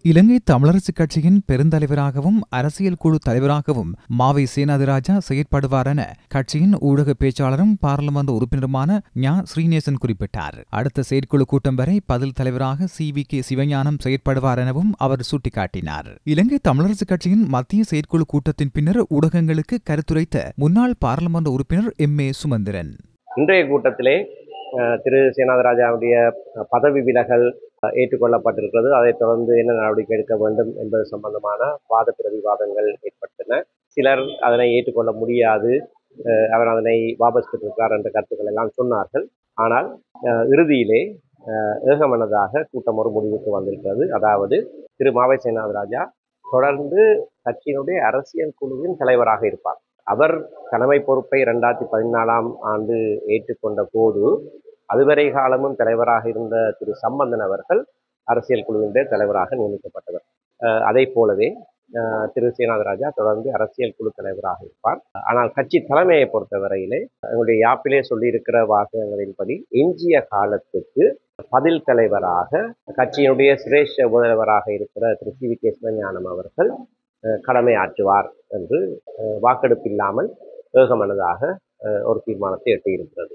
இலங்கை தமிழரசுக் கட்சியின் பெருந்தலைவராகவும் அரசியல் குழு தலைவராகவும் மாவை சேனாதிராஜா செயற்படுவார் என கட்சியின் ஊடக பேச்சாளரும் பாராளுமன்ற உறுப்பினருமான ஞா ஸ்ரீநேசன் குறிப்பிட்டார். அடுத்த செயற்குழு கூட்டம் வரை பதில் தலைவராக CVK சிவஞானம் செயற்படுவார் எனவும் அவர் சுட்டிக்காட்டினார். இலங்கை தமிழரசுக் கட்சியின் மத்திய செயற்குழு கூட்டத்தின் பின்னர் ஊடகங்களுக்கு கருத்துரைத்த முன்னாள் பாராளுமன்ற உறுப்பினர் MA சுமந்திரன், இன்றைய கூட்டத்திலே திரு சேனாதிராஜாவுடைய பதவி விலகல் ஏற்றுக்கொள்ளப்பட்டிருக்கிறது. அதைத் தொடர்ந்து என்ன நடவடிக்கை எடுக்க வேண்டும் என்பது சம்பந்தமான வாத பிரதிவாதங்கள் ஏற்பட்டன. சிலர் அதனை ஏற்றுக்கொள்ள முடியாது, அவர் அதனை வாபஸ் பெற்றிருக்கிறார் என்ற கருத்துக்கள் எல்லாம் சொன்னார்கள். ஆனால் இறுதியிலே ஏகமனதாக கூட்டம் ஒரு முடிவுக்கு வந்திருக்கிறது. அதாவது திரு மாவை சேனாதிராஜா தொடர்ந்து கட்சியினுடைய அரசியல் குழுவின் தலைவராக இருப்பார். அவர் தலைமை பொறுப்பை 2014ஆம் ஆண்டு ஏற்றுக்கொண்ட போது அதுவரை காலமும் தலைவராக இருந்த திரு சம்பந்தன் அவர்கள் அரசியல் குழுவினுடைய தலைவராக நியமிக்கப்பட்டவர். அதை போலவே திரு சேனாதிராஜா தொடர்ந்து அரசியல் குழு தலைவராக இருப்பார். ஆனால் கட்சி தலைமையை பொறுத்தவரையிலே எங்களுடைய யாப்பிலே சொல்லியிருக்கிற வாசகங்களின்படி எஞ்சிய காலத்துக்கு பதில் தலைவராக கட்சியினுடைய சிரேஷ்ட உபதலைவராக இருக்கிற திரு CVK சிவஞானம் அவர்கள் கடமையாற்றுவார் என்று வாக்கெடுப்பில்லாமல் ஏகமனதாக ஒரு தீர்மானத்தை எட்டியிருக்கிறது.